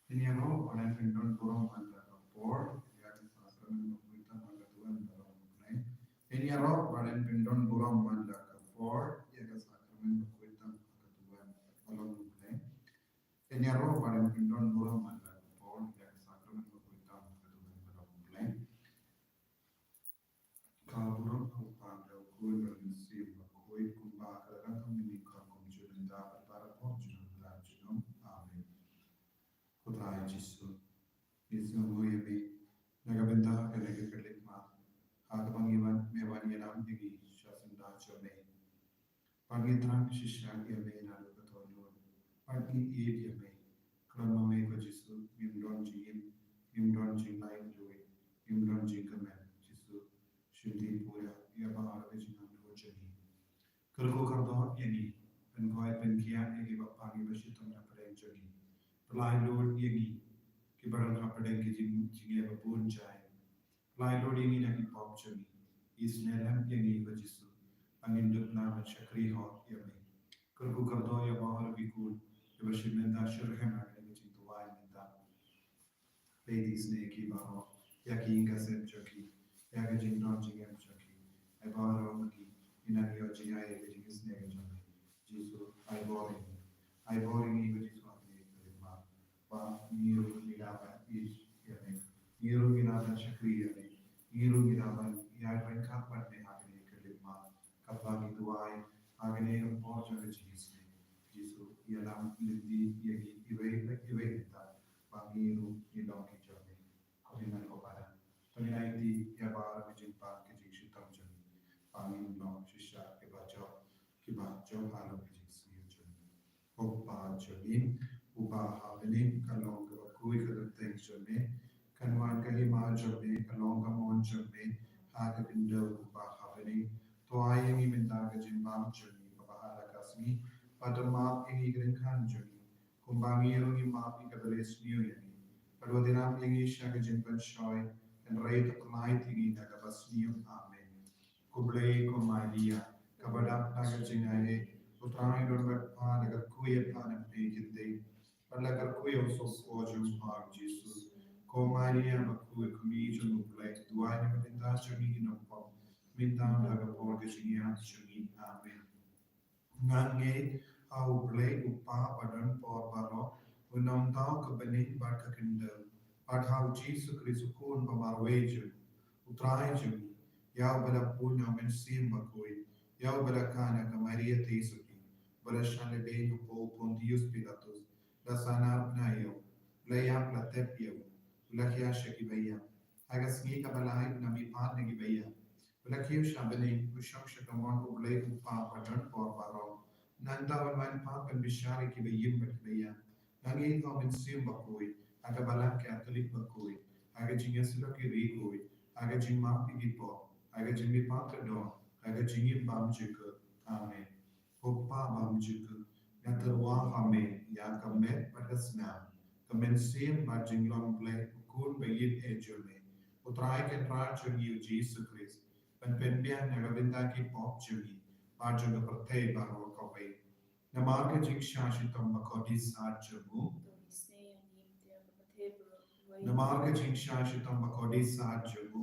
Iniaro olen pindon burong manda kapor yang sakramen kuita manda tuan dalam mulai. Iniaro olen pindon burong manda kapor yang sakramen kuita manda tuan dalam mulai. Iniaro olen pindon burong manda kapor yang sakramen kuita manda tuan dalam mulai. Kaburong pada kui berisi kui kumba kadang kami kagum julinda para pon julinda junum amin. Kudai Jisu. Yesu moyemi nagabenda kelege kelikma hagabangiwan mewan yenam digi shasunda chome pangitrang shisha yeme nalu katonyon pangi ied yeme krama me ko Jisu gimdon jinglai joy gimdon jingamen Jisu shinti pura yaba arabe jinam rojani kerko kardo yani penkoi penkia egi bapangi bashitam na padeng jogi pelai lord yegi ki barang kapadeng ki jingle babun jai pelai lord yegi na ki pop jogi isnelam yegi ko Jisu angin dup na man shakri ho yame kerko kardo ya bahar bikul ya bashimenda shirhem na ki jintu wai menda ladies ne ki baho ya ki inga sem jogi ya ga jingdon jingem jogi ai bahar magi inani yo jingai ga jingisne ga jogi Jisu ai boring ni ko Jisu apne kalima pa niru gilaba is yane niru gilaba shakri yane niru gilaba ya ranka padne hakne kalima kapla ki duai agane और जगह चीज ने जिसको ये नाम लिखती ये कि इवे हिता pangiru ilong ki jami kohinan ko para panginai di ya bara mi jin pa ki jing shitam jami pangin long shisha ki ba jo halo ki jing smi jami hoppa jami uba habeni kalong ka kui ka teng jami kanwan ka hi ma jami kalong ka mon jami ha ka bindo uba habeni to ayemi minta ka jin bam jami ba hala kasmi padama ingi gren khan jami kumbangiru ni mapi kadalis niyo yani. Pero dinam ingi siya ka jimpan shoy and rate kumai tingi na kabas niyo amen. Kublay kumalia kabadap na ka jingaye utrangay doon pa nagar kuya pa na pekinde. Palagar kuya usok ko jung pag Jesus. Kumalia makuya kumijong ublay duay na matinda siya ginopom. Mintang nagapor ka siya amen. Ngange au blai upa padan por baro unam tau ke benih bar ke kendel pat hau Jesu Kristu kun pamarweju utrai jumi yau bala punya men sim bakoi yau bala kana ke Maria Tesuki bala shale be po Pontius Pilatus da sanar nayo layak la tepyo la kya shaki baya agas ngi ka balai na mi pat ngi baya bala kyo shabene usham shakamon ublai upa padan por baro nanda wan papan bishari ki bayim bakleya nangi ko min sim bakoi aga balak catholic bakoi aga jingaslo ki rigoi aga jingma ki po aga jingmi patra do aga jingi bam jik amen hoppa bam jik yaterwa hame ya kamet padasna kamen sim ba jinglong ble kun bayin ejome utrai ken ra chungi Jesus Christ pen pen bian naga binda ki pop chungi Arjuna Prathe Baro Kawai. Namarga Jiksha Shitam Bakodi Sajamu. Namarga Jiksha Shitam Bakodi Sajamu.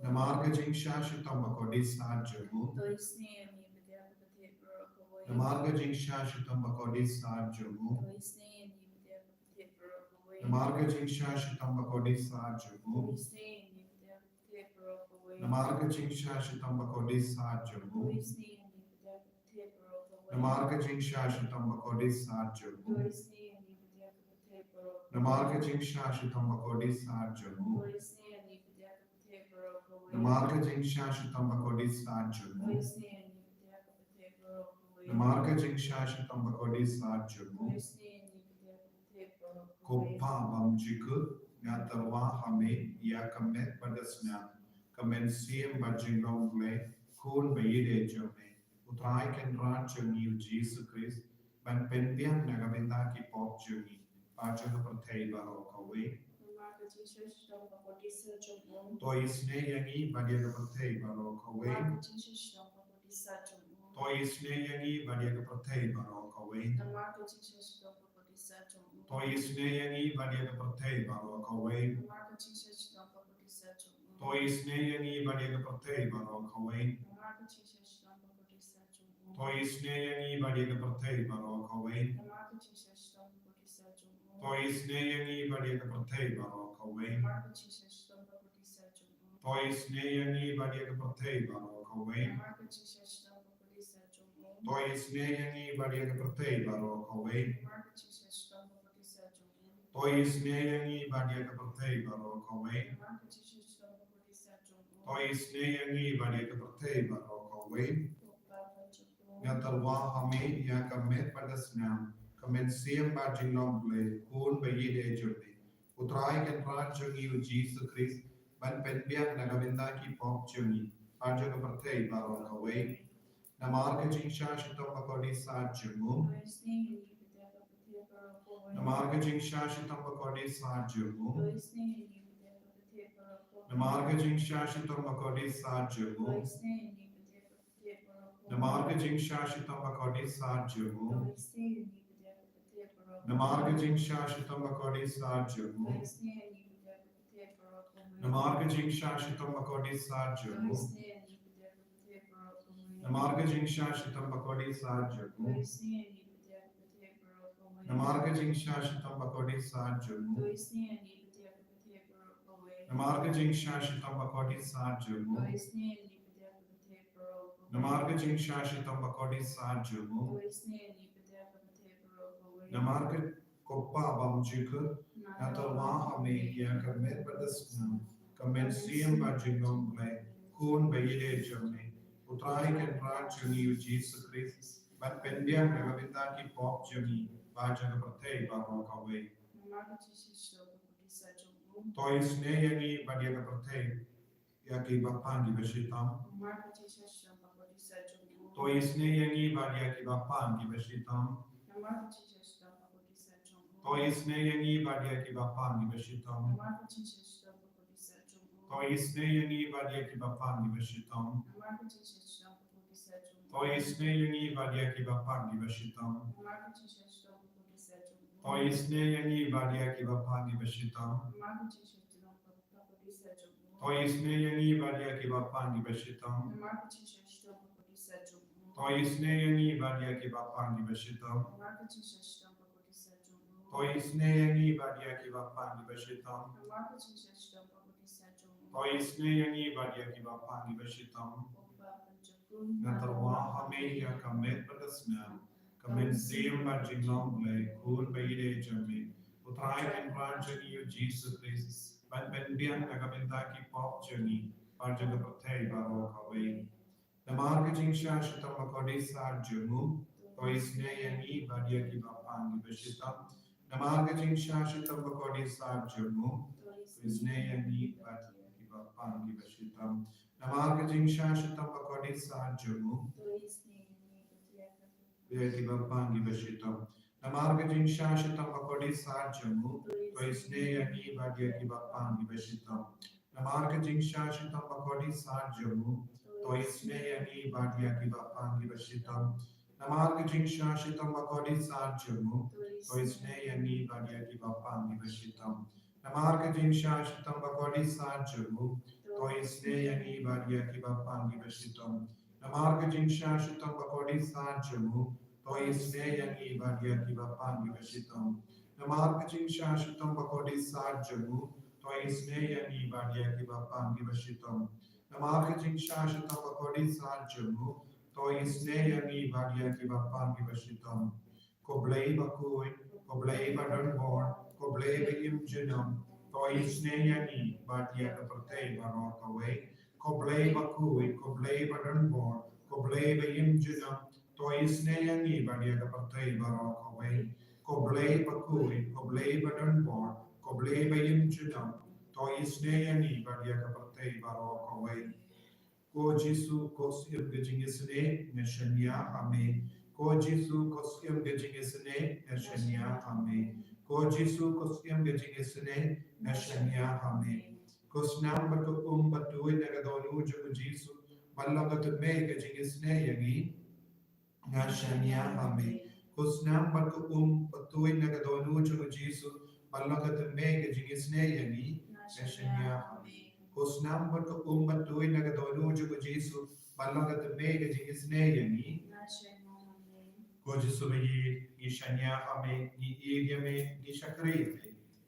Namarga Jiksha Shitam Bakodi Sajamu. Namarga Jiksha Shitam Bakodi Sajamu. Namarga Jiksha Shitam Bakodi Sajamu. Namarga Jiksha Shitam Bakodi Sajamu. Namarga Jiksha Shitam Bakodi Sajamu. Namarga Jiksha Shitam Bakodi Sajamu. Namarga Jiksha Shitam Bakodi Sajamu. Namarga Jiksha Shitam Bakodi Sajamu. Koppa Bamjiku Natarwa Hame Yakamet Padasna Kamen Siem Bajinglong Ble Kun Bayide Jome Utrai Ken Ran Chungi Jesus Christ Ban Pendian Nagabenda Ki Pop Chungi Pachaga Pratei Baro Kawe Toisne Yangi Badiaga Pratei Baro Kawe Toisne Yangi Badiaga Pratei Baro Kawe Toi isneyangi badia ke pertei baro kawai. Toi isneyangi badia ke pertei baro kawai. Toi isneyangi badia ke pertei baro kawai. Toi isneyangi badia ke pertei baro kawai. Toi isneyangi badia ke pertei baro kawai. Toi isneyangi badia ke pertei baro kawai. Toi isneyangi badia ke pertei baro kawai. Toi isneyangi badia ke pertei baro kawai. Ya talwa hame ya kamet pada senam. Kamet siam bajing nomble kun bayi de jote. Utrai kan raj jogi u Jesus Christ. Ban penbiak na gabenda ki pop jogi. Ajo ke pertei baro kawai. Namar ke jingsha shitam bakodi sa jogu. Namar ke jingsha shitam bakodi sa jogu. Namar ke jingsha shitam bakodi sa jogu. Namar ke jingsha shitam bakodi sa jogu. Namar ke jingsha shitam bakodi sa jogu. Namar ke jingsha shitam bakodi sa jogu. Namar ke jingsha shitam bakodi sa jogu. Namar ke jingsha shitam bakodi sa jogu. Namar ke jingsha shitam bakodi sa jogu. Namar ke jingsha shitam bakodi sa jogu. Namar ke koppa bam jikut. Natalwa hame ya kamet padasna. Kamet siam Jingisynei-blei kun bayi journey. Utrai kan raj journey u Jesus Christ. Ban pendiam gabinda ki pop journey. Baja ke pertei baro kawai. Toi isneyangi badia ke pertei. Ya ki bapan di besitam. Toi isneyangi badia ki bapan di besitam. Toi isneyangi badia ki bapan di besitam. Toi isneyangi badia ki bapan di besitam. Toi isneyangi badia ki bapan di besitam. Toi isneyangi badia ki bapan di besitam. Toi isneyangi badia ki bapan di besitam. Toi isneyangi badia ki bapan di besitam. Toi isneyangi badia ki bapan di besitam. Toi isneyangi badia ki bapan di besitam. Natalwa hame ya kamet padasna. Kamet siam Jingisynei-blei kun bayi journey. Utrai kan raj journey u Jesus Christ. Ban penbian na gabinda ki pop journey. Baja ke pertei baro kawai. Namar ke jingsha shitam bakodi sa jogu. Toi isneyangi badia ki bapan di besitam. Namar ke jingsha shitam bakodi sa jogu. Toi isneyangi badia ki bapan di besitam. Namar ke jingsha shitam bakodi sa jogu. Badia ki bapan di besitam. Namar ke jingsha shitam bakodi sa jogu. Toi isneyangi badia ki bapan di besitam. Namar ke jingsha shitam bakodi sa jogu. Toi isneyangi badia ki bapan di besitam. Namar ke jingsha shitam bakodi sa jogu. Toi isneyangi badia ki bapan di besitam. Namar ke jingsha shitam bakodi sa jogu. Toi isneyangi badia ki bapan di besitam. Namar ke jingsha shitam bakodi sa jogu. Toi isneyangi badia ki bapan di besitam. Namar ke jingsha shitam bakodi sa jogu. Toi isneyangi badia ki bapan di besitam. Namar ke jingsha shitam bakodi sa jogu. Toi isneyangi badia ki bapan di besitam. Ko blei bakui, ko blei badanborn, ko blei beim genam. Toi isneyangi badia ke pertei baro kawai. Ko blei bakui, ko blei badanborn, ko blei beim genam. Toi isneyangi badia ke pertei baro kawai. Ko blei bakui, ko blei badanborn, ko blei beim genam. Toi isneyangi badia ke pertei baro kawai. Ko Jesu kosiam Jingisynei neshania ame. Ko Jesu kosiam Jingisynei neshania ame. Ko Jesu kosiam Jingisynei neshania ame. Kosnam batu batu nagadonu jugu Jesu. Ballagat me Jingisynei yagi neshania ame. Kusnam barka patuin na kadonu chuko Jesu balanga temege jingisnei Neshanya. Kusnam barka patuin na kadonu chuko Jesu balanga temege jingisnei ko Jesu bayi ni shanya hame ni iriame ni shakri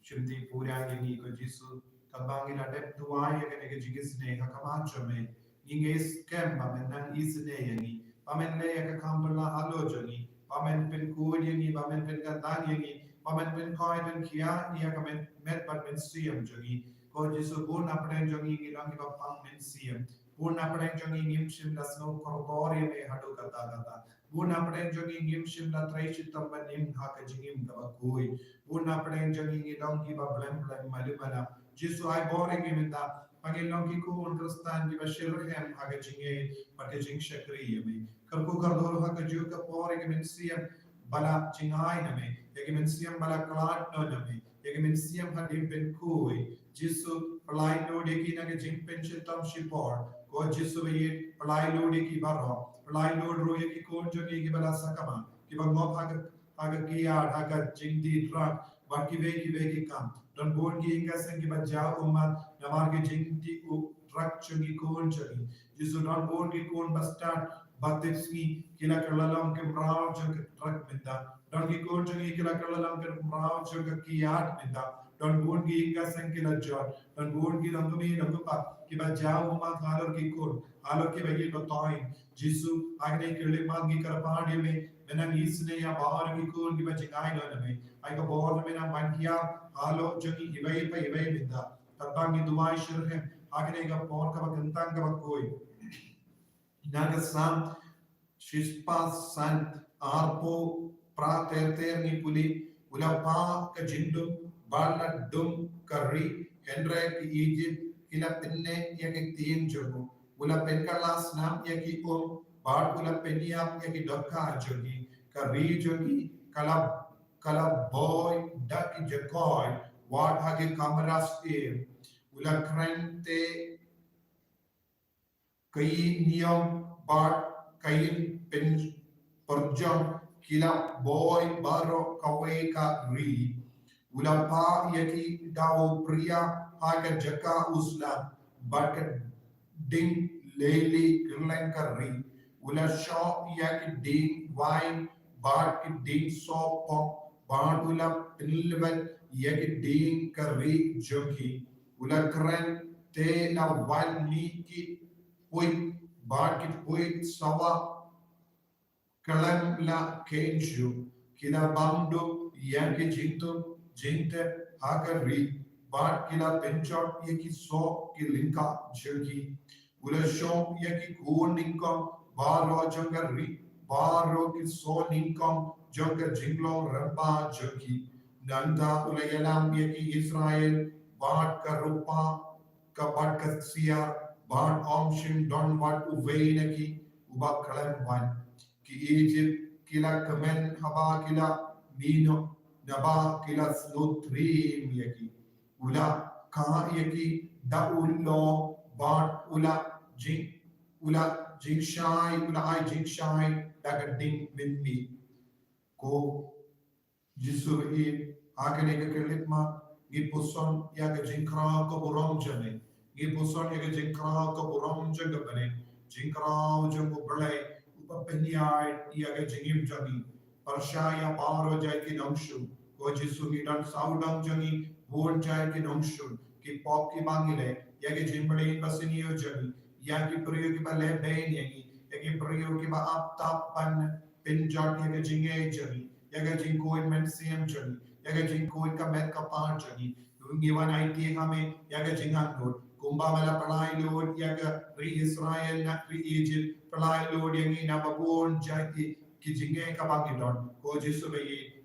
shimdi pura ni ko Jesu kabangi na dep tuai ya ke jingisnei hakamacho Inges kemba menang isne pamen le ka kampala halo joni pamen pen kudi pamen pen katani pamen pen koi pen kia ni ka men met pat men siam joni ko Jesu bun apren joni ni lang ka pam men siam bun apren joni nim shim la sno korpori me hadu kata bun apren joni nim shim la treishi tamba nim ha ka jingim ka koi bun apren joni ni lang ki ba blem malumana Jesu ai boring imita Panginoon ko understand di ba shirhem haga jinge pati jing shakri yami karko kardor haga juga pore ke mensiam bala jingai name yake mensiam bala klat no name yake mensiam hadim pen kui jisu palai no de ki naga jing pen chitam shipor ko jisu ye palai no de ki baro palai no ro ye ki kon jogi ki bala sakama ki ba mo haga ki ya haga jing di trak ba ki ve ki kam don bon ki inga sen ki ba jao umma Namarge jinti u trak chungi kon chungi. Jisu don bon ki kon bastard batipski kila kalalam ke mrao chungi trak minda. Don ki kon chungi kila kalalam ke mrao chungi kiyat minda. Don bon ki inga sen kila jod. Don bon ki langumi langupa ki ba jao uma halor ki kon. Halor ki bagi batoin. Jisu agne kili mangi karapadi me menang isne ya bahar ki kon ki ba jingai no me. Ai ka bahar me na mankia halo chungi ibai pa ibai minda. Tatbangi duai shirhem agne ga por ka kantang ka koi naga sam shispa sant arpo praterter ni puli ula pa ka jindum bala dum kari henre ki Egypt kila pinne ya ki tin jogo ula penkala snam ya ki bad ula penya ya ki dokka jogi kari jogi kala boy dak jakoy what hage kamaras ula krente kai niam bat kain pen perjam kila boy baro kawe ka ri ula pa yaki dao priya haga jaka usla but ding leli kirlen ka ri ula shop yaki ding wine bat ki ding so pop bat ula pilvel yaki ding ka ri joki ula kren te na wal ni ki pui bat ki pui sawa kalam la kenju kila bandu yanki jintu jinte hakari bat kila penchot yaki so ki linka joki ula shop yaki ko ninkom baro jangari baro ki so ninkom jonga jinglo ramba joki nanda ula yalam yaki Israel bat ka rupa ka bat ka siya bat omshim don bat uveina uba kalam wan ki Egypt kila kamen haba kila mino naba kila slotrim yaki ula ka yaki da ullo bat ula jingshai ula ai jingshai daga ding with me ko jisu e akane ka kelitma Gipuson yaga jinkra ko buram jane. Gipuson yaga jinkra ko buram jaga bane. Jinkra jango bale upapenya yaga jingim jagi. Parshaya paro jai ki nangshu. Ko jisu mi dan saudang jagi bon jai ki nangshu. Ki pop ki bangile yaga jimbale basiniyo jagi. Yagi priyo ki bale bain yagi. Yagi priyo ki ba apta pan pinjat yaga jinge jagi. Yaga jinko in mensiam jagi. Yaga jingko ka met ka panjani ngiwan IT hame yaga jingan lord kumba mala palai lord yaga re Israel na re Egypt palai lord yangi na babon jati ki jinge ka bangidon ko Jesu be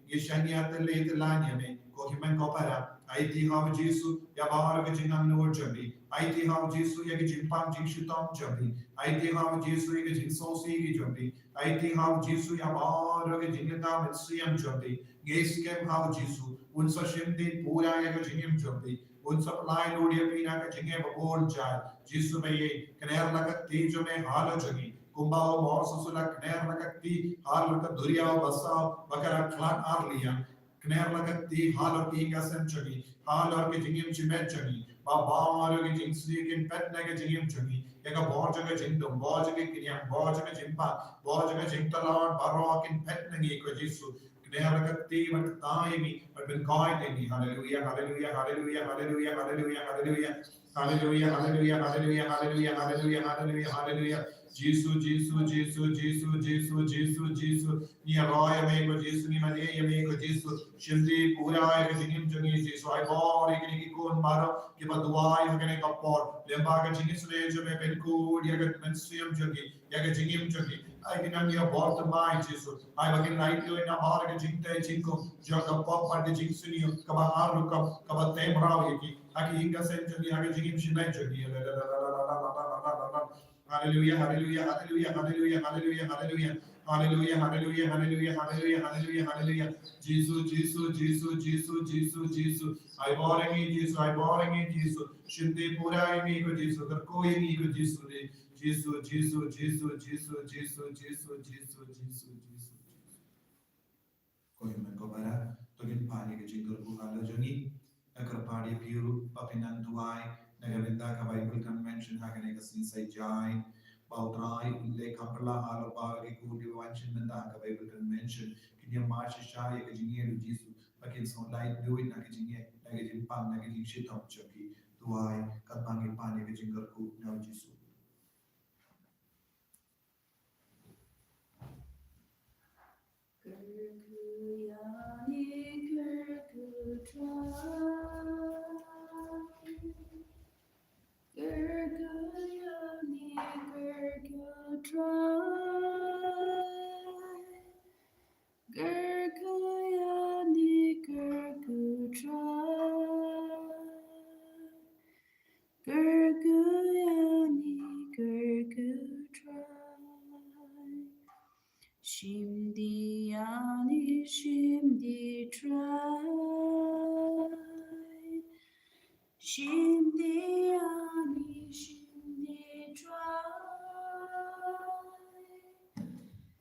ye shanya tele telanya me ko himan ko para IT ha Jesu ya bahar ga jingan lord jabi IT ha Jesu yaga jimpam jingshitam jabi IT ha Jesu yaga jinsosi gi jabi IT ha Jesu ya bahar ga jingata mensiam jabi Geskem how Jesu, unsa shimdi pura yaga jingim jumbi, unsa plai lodi apina ka jinge babon jai, Jesu me ye, kaner laga tejo me hala jagi, kumbao mor susula kner nakati hal ka duria basa bakara klan arlia kner nakati hal ki gasem chagi hal ke jingim chimet chagi ba ba ke jingsri kin pet na ke jingim chagi eka bo jaga jingdom bo jaga kinyam bo jaga jimpa bo jaga jingtalon baro kin pet na ngi ko jisu kner nakati taimi but been coined in me. Hallelujah, hallelujah, hallelujah, hallelujah, hallelujah, hallelujah. Hallelujah, hallelujah, hallelujah, hallelujah, hallelujah, hallelujah, hallelujah. Jesus, Jesus, Jesus, Jesus, Jesus, Jesus, Jesus. Ni roya mego Jesus, ni mane mego Jesus. Shindi pura ay jingim jungi Jesus. Ay bor ikini ki kon maro ki badua yagane kapor. Lemba ka jingis le jo me penku yaga mensium jungi yaga jingim jungi. Ay kinan ya bor to mai Jesus. Ay bagin night yo ina bar ka jingte jinko joga pop par ka jingsuni kaba haru kaba temrao yaki. Aki hinga senjuni hage jingim shimenjuni. Hallelujah, hallelujah, hallelujah, hallelujah, hallelujah, hallelujah. Hallelujah, hallelujah, hallelujah, hallelujah, hallelujah, hallelujah. Jesus, Jesus, Jesus, Jesus, Jesus, Jesus. I boring in Jesus, I boring in Jesus. Shinte pura in ko Jesus, kar koi in ko Jesus de. Jesus, Jesus, Jesus, Jesus, Jesus, Jesus, Jesus, Jesus, Jesus. Koi men ko bara, to gin pani ke jingle ko hala joni. Akar padi piru, papinan tuai, nagavinda ka Bible convention hagane ka sinsay jai. Bautrai ulle kapla halo bagi ku diwanchen menda ka Bible convention kinya march sha ye ka jinge jisu pakin so light do it na ka jinge na ka jin pang na ka jin shitam choki tuai ka bangi pani ka jingar ku na jisu Shimdi shimdi try. Shimdi shimdi try.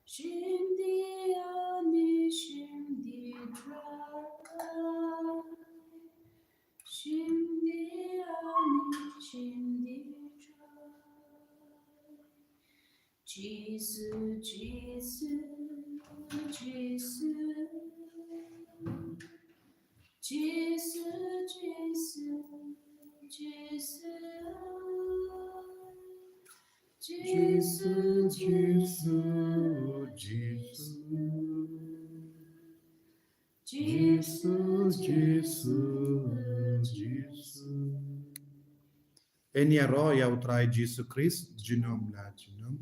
Shimdi shimdi try. Shimdi shimdi try. Jesus, Jesus, Jesus, Jesus, Jesus, Jesus, Jesus, Jesus, Jesus, Jesus. Enya roya utrai Jesus Christ jinom la jinom